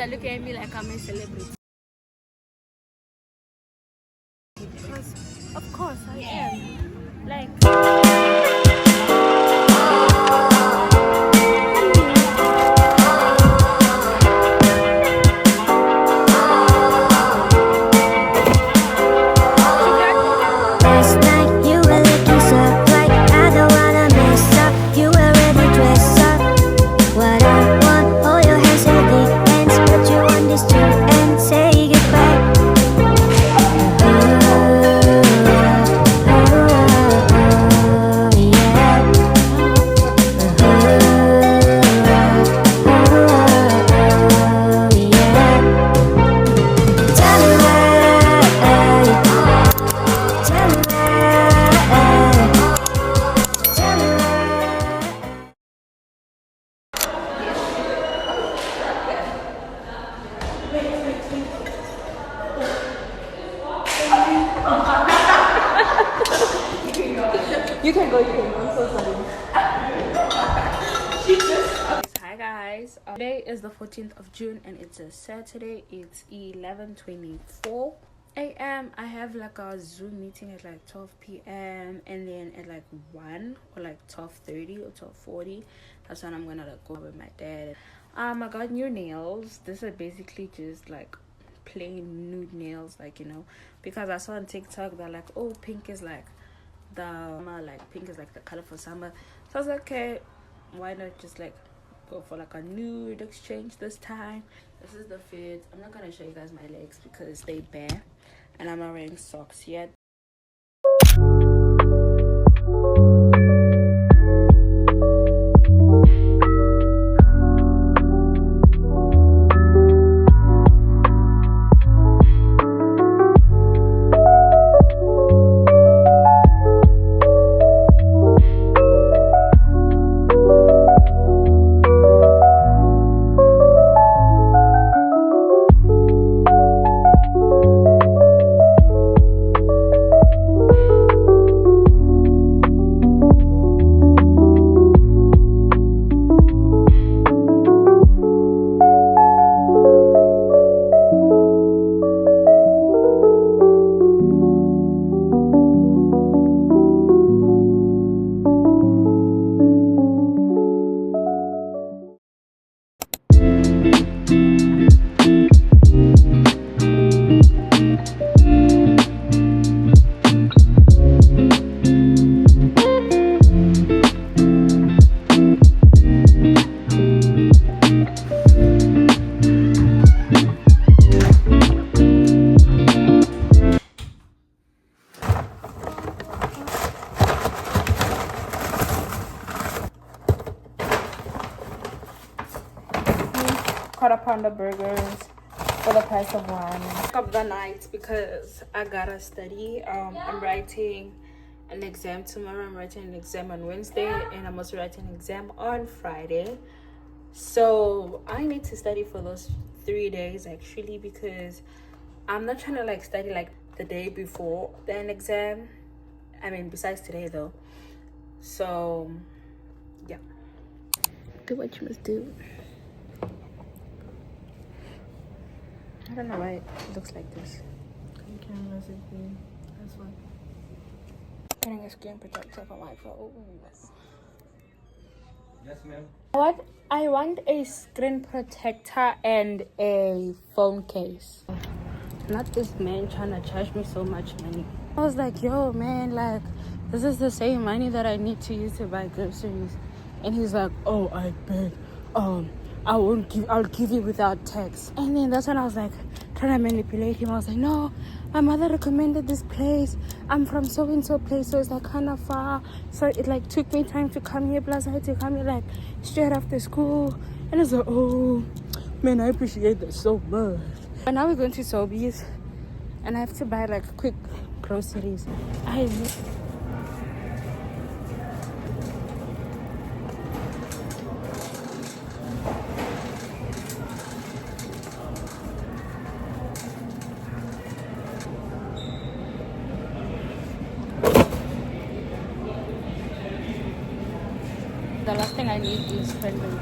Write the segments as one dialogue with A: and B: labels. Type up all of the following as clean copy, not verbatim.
A: are looking at me like I'm a celebrity. Because, of course, I am. Like... You can go, I'm so sorry. Hi guys, today is the 14th of June and it's a Saturday. It's 11:24 a.m. I have like a Zoom meeting at like 12 p.m. and then at like 1 or like 12:30 or 12:40, that's when I'm gonna like go with my dad. I got new nails. This is basically just like plain nude nails, like, you know, because I saw on TikTok that like, oh, pink is like pink is like the color for summer. So I was like, okay, why not just like go for like a nude exchange this time. This is the fit. I'm not gonna show you guys my legs because they bare and I'm not wearing socks yet. Quarter pounder burgers for the price of one of the night because I gotta study. I'm writing an exam tomorrow. I'm writing an exam on Wednesday and I'm also writing an exam on Friday, so I need to study for those 3 days actually, because I'm not trying to like study like the day before the exam. I mean, besides today though. So yeah, do what you must do. I don't know why it looks like this. That's why. Getting a screen protector for my phone.
B: Yes, ma'am.
A: What? I want a screen protector and a phone case. Not this man trying to charge me so much money. I was like, yo, man, like, this is the same money that I need to use to buy groceries. And he's like, oh, I bet. I'll give you without tax. And then that's when I was like trying to manipulate him. I was like, no, my mother recommended this place. I'm from so and so place, so it's like kind of far. So it like took me time to come here. Plus I had to come here like straight after school. And it's like, oh man, I appreciate that so much. But now we're going to Sobeys and I have to buy like quick groceries. The last thing I need is sandwich.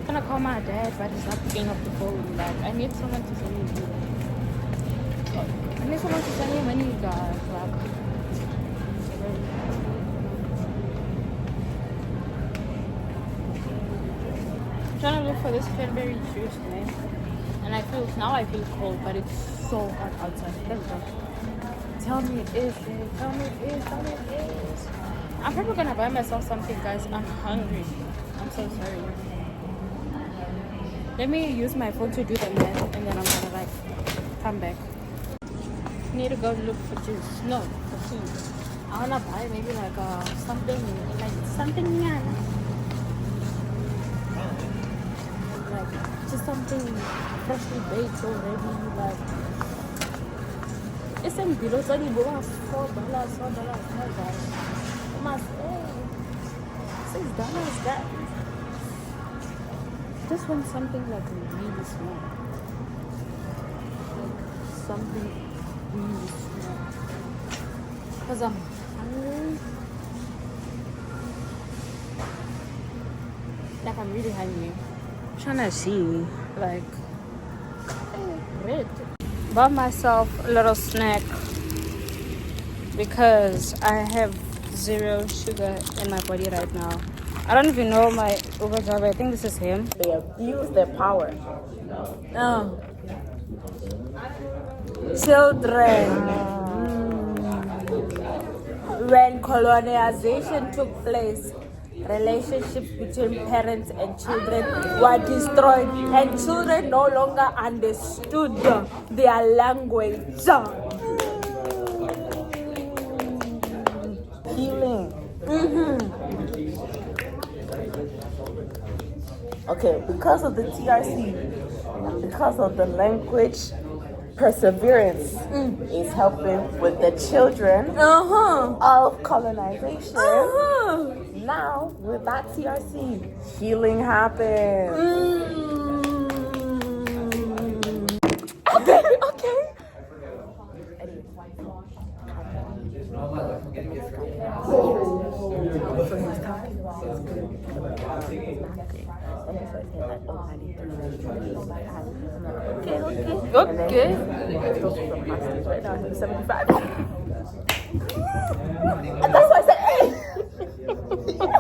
A: And to call my dad, but he's not picking up the phone. Like, I need someone to send me money. I need someone to send me money, guys. Like, I'm trying to look for this cranberry juice, man. And I feel cold, but it's so hot outside. Let's go. Tell me it is, babe. Tell me it is. Tell me it is. I'm probably gonna buy myself something, guys. I'm hungry. I'm so sorry. Let me use my phone to do the math, and then I'm gonna like come back. Need to go look for juice. No, for food. I wanna buy maybe like something yeah. Like just something freshly baked already. Like it's some below $4, $4. No guys. I must say $6, guys. Just want something like really small. Like something really small. Because I'm hungry. Like I'm really hungry. I'm trying to see like bread. Bought myself a little snack because I have 0 sugar in my body right now. I don't even know my Uber driver. I think this is him.
B: They abuse their power.
A: Oh. Children. When colonization took place, relationships between parents and children were destroyed, and children no longer understood their language.
B: Healing. Okay, because of the TRC, because of the language, perseverance is helping with the children of colonization. Now, with that TRC, healing happens. Okay.
A: Okay.
B: And 75. And that's why I said, hey.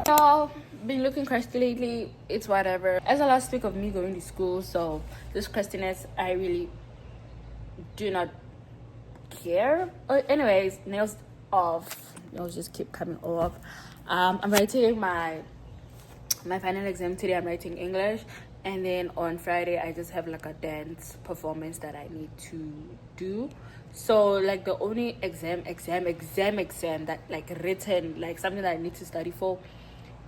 A: Y'all been looking crusty lately. It's whatever. As the last week of me going to school, so this crustiness I really do not care. Anyways, nails off. Nails just keep coming off. I'm writing my final exam today. I'm writing English, and then on Friday I just have like a dance performance that I need to do. So like the only exam that like written, like something that I need to study for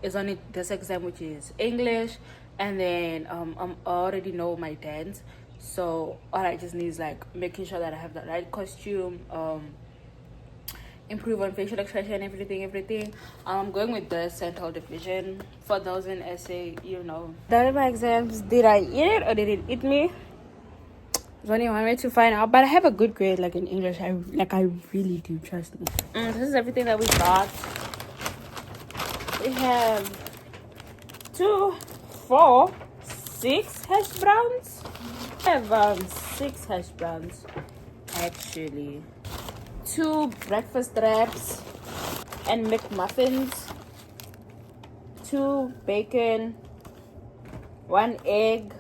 A: is only this exam, which is English. And then I already know my dance, so all I just need is like making sure that I have the right costume, improve on facial expression, everything. I'm going with the central division. For those in essay, you know. Done my exams. Did I eat it or did it eat me? There's only one way to find out. But I have a good grade, like in English. I really do, trust me. This is everything that we got. We have 2, 4, 6 hash browns. I have 6 hash browns actually. 2 breakfast wraps and McMuffins, 2 bacon, 1 egg,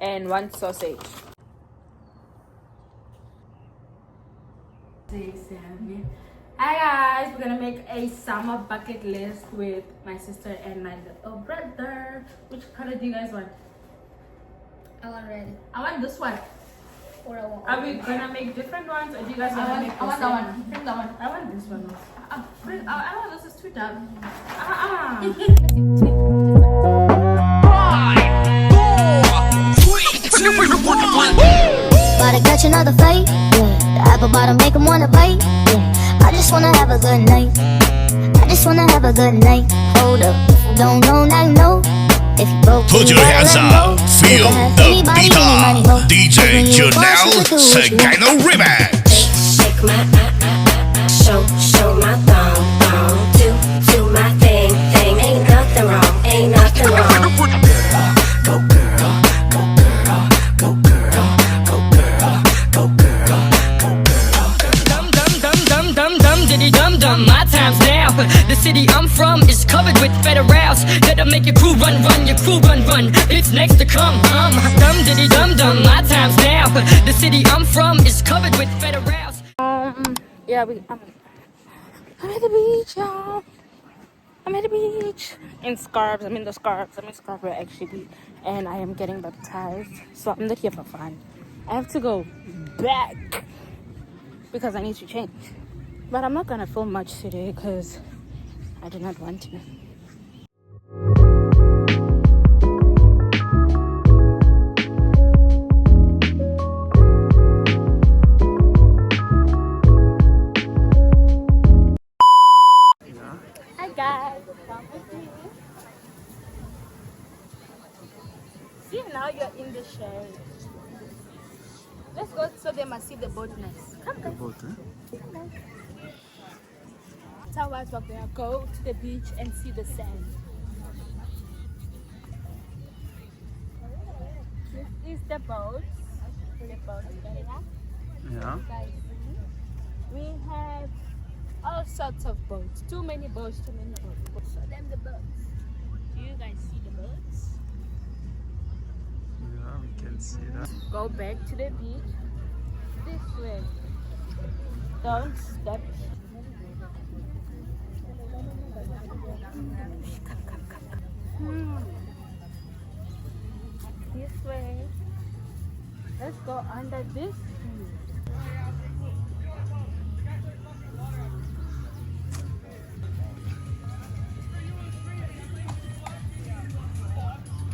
A: and 1 sausage. Hi guys, we're gonna make a summer bucket list with my sister and my little brother. Which color do you guys want?
C: I want red.
A: I want this one.
C: Or I want
A: Are we gonna make different ones, or do you guys want to make the
C: I want
A: same?
C: that one. Bring that one.
A: I want this one. I want this is too dumb.
D: But I got you another fight, yeah. The apple bottom make 'em wanna bite, yeah. I just wanna have a good night. I just wanna have a good night. Hold up, if you don't know, now you know. If you broke,
E: Put your hands up, feel the beat up. DJ Janelle Segano Remix.
F: Shake my show my thong, do my thing. Ain't nothing wrong, Go girl,
G: make your crew run, run, your crew run, run. It's next to come, dum diddy dum dum. My time's now. The city I'm from is covered with federals.
A: Yeah, I'm at the beach, y'all. I'm at the beach in scarves. I'm in the scarves. I'm in Scarborough actually, and I am getting baptized. So I'm not here for fun. I have to go back because I need to change. But I'm not gonna film much today because I do not want to. Hi guys. See, now you're in the shade. Let's go so they must see the boat nice. Come guys. Come guys. Tell us what we are. Go to the beach and see the sand. This is the boat. The boat getting up.
H: Yeah.
A: Guys, we have all sorts of boats. Too many boats, too many boats. Show them the boats. Do you guys see the boats?
H: Yeah, we can see that.
A: Go back to the beach. This way. Don't step. This way. Let's go under this tree.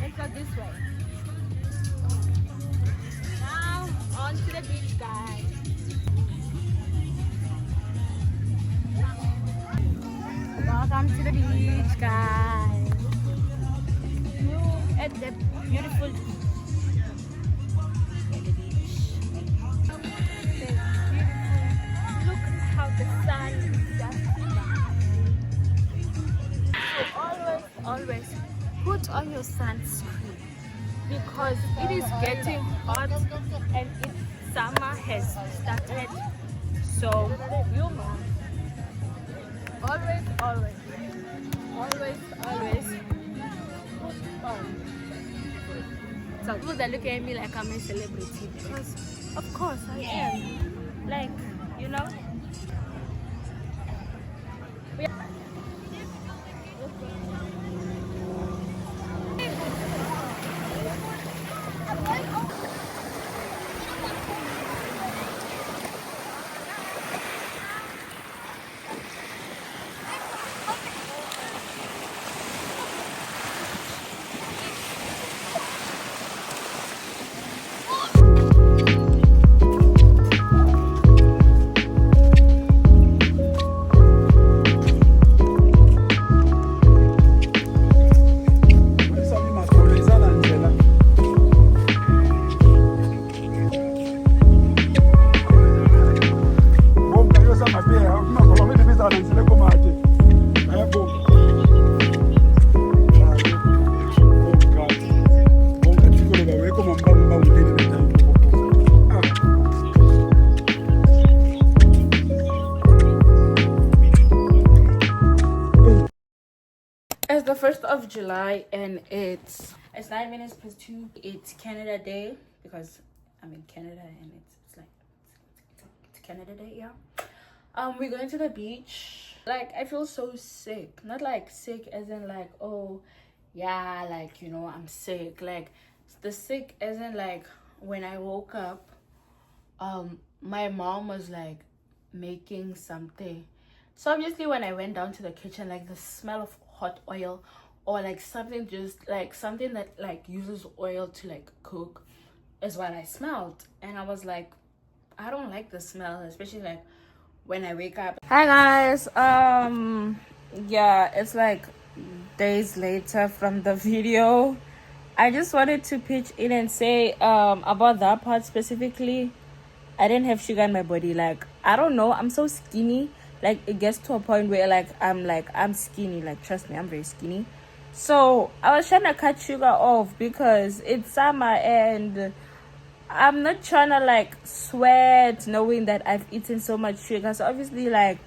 A: Let's go this way. Now on to the beach, guys. Welcome to the beach, guys. Look at the beautiful look how the sun is just so always put on your sunscreen because it is getting hot and summer has started, so you must always put on. So people that look at me like I'm a celebrity because of course I am, like, you know. It's the 1st of July and it's 9 minutes past 2. It's Canada Day because I'm in Canada and it's Canada Day, yeah. We're going to the beach. Like, I feel so sick. Not like sick as in like, oh yeah, like, you know, I'm sick. Like, the sick as in like when I woke up, my mom was like making something. So obviously when I went down to the kitchen, like the smell of hot oil or like something, just like something that like uses oil to like cook is what I smelled. And I was like, I don't like the smell, especially like when I wake up. Hi guys, yeah, it's like days later from the video. I just wanted to pitch in and say about that part specifically. I didn't have sugar in my body. Like, I don't know, I'm so skinny. Like, it gets to a point where I'm skinny. Like, trust me, I'm very skinny. So I was trying to cut sugar off because it's summer and I'm not trying to like sweat knowing that I've eaten so much sugar. So obviously, like,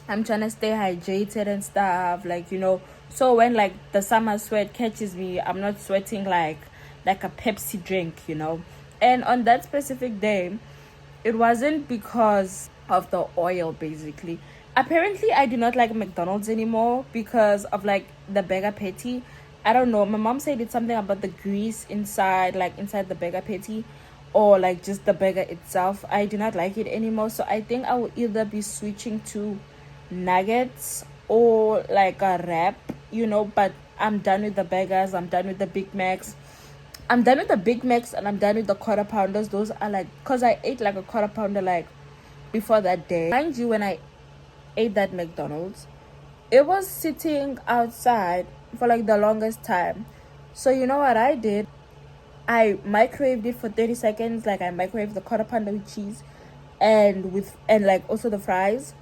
A: I'm trying to stay hydrated and stuff, like, you know, So when like the summer sweat catches me, I'm not sweating like a Pepsi drink, you know. And on that specific day, it wasn't because of the oil basically. Apparently I do not like McDonald's anymore because of like the burger patty. I don't know. My mom said it's something about the grease inside, like inside the burger patty, or like just the burger itself. I do not like it anymore. So I think I will either be switching to nuggets or like a wrap, you know. But I'm done with the burgers. I'm done with the Big Macs. I'm done with the Big Macs and I'm done with the quarter pounders. Those are like, because I ate like a quarter pounder like before that day. Mind you, when I ate that McDonald's, it was sitting outside for like the longest time. So you know what I did? I microwaved it for 30 seconds. Like I microwaved the quarter pounder with cheese and like also the fries.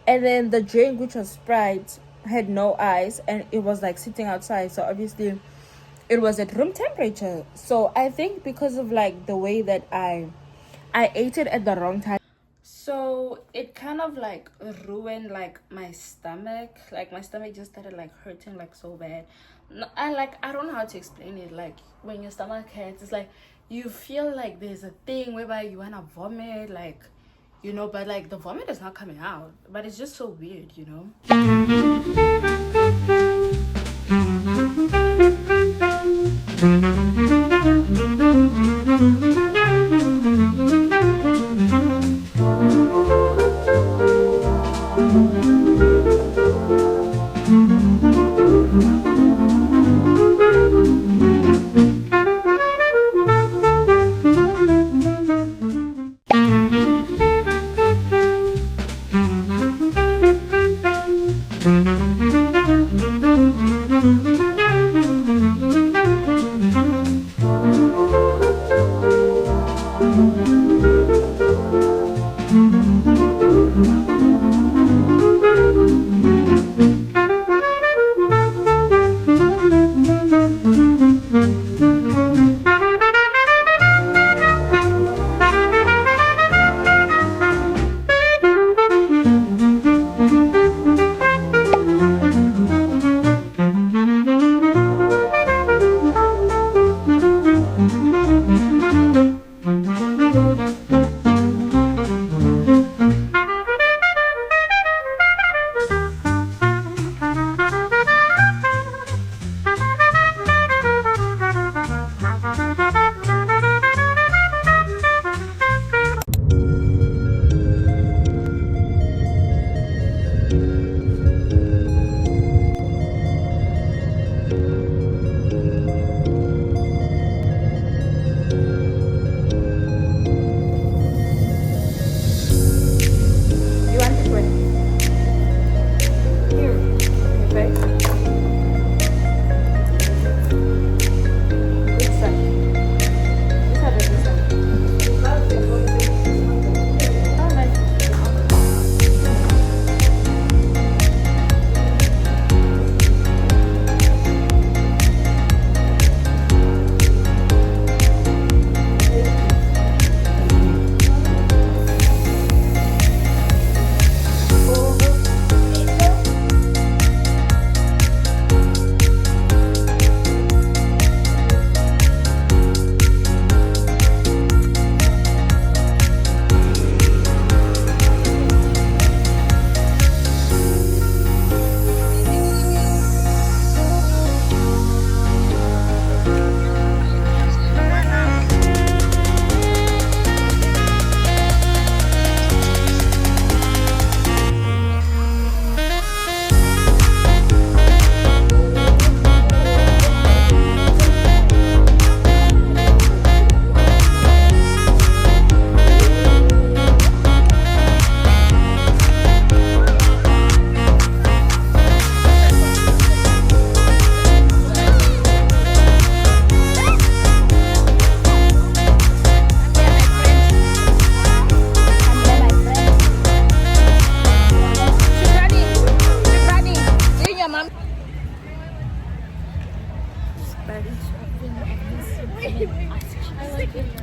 A: And then the drink, which was Sprite, had no ice and it was like sitting outside. So obviously it was at room temperature. So I think because of like the way that I ate it at the wrong time, so it kind of like ruined like my stomach. Like my stomach just started like hurting like so bad. I don't know how to explain it. Like when your stomach hurts, it's like you feel like there's a thing whereby you wanna vomit, like, you know, but like the vomit is not coming out. But it's just so weird, you know.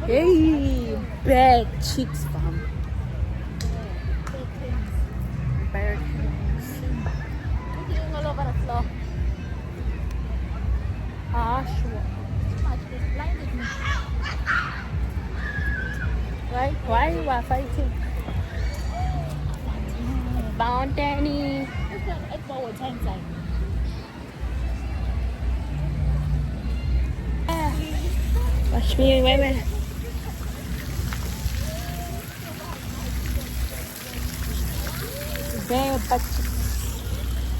A: Hey, bad cheeks, fam.
C: All over the floor.
A: Ah, sure. Why you are fighting? Bound Danny. Watch me, wait. Very, but.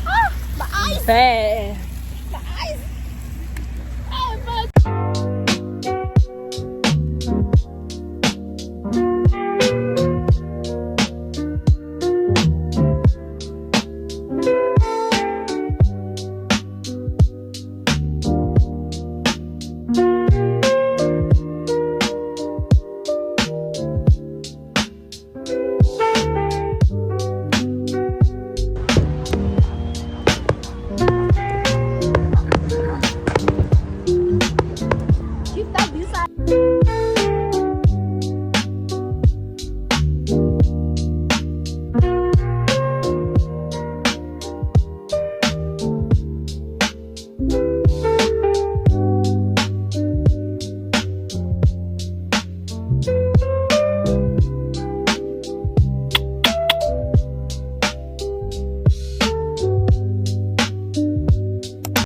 A: Ah, my eyes! Bad.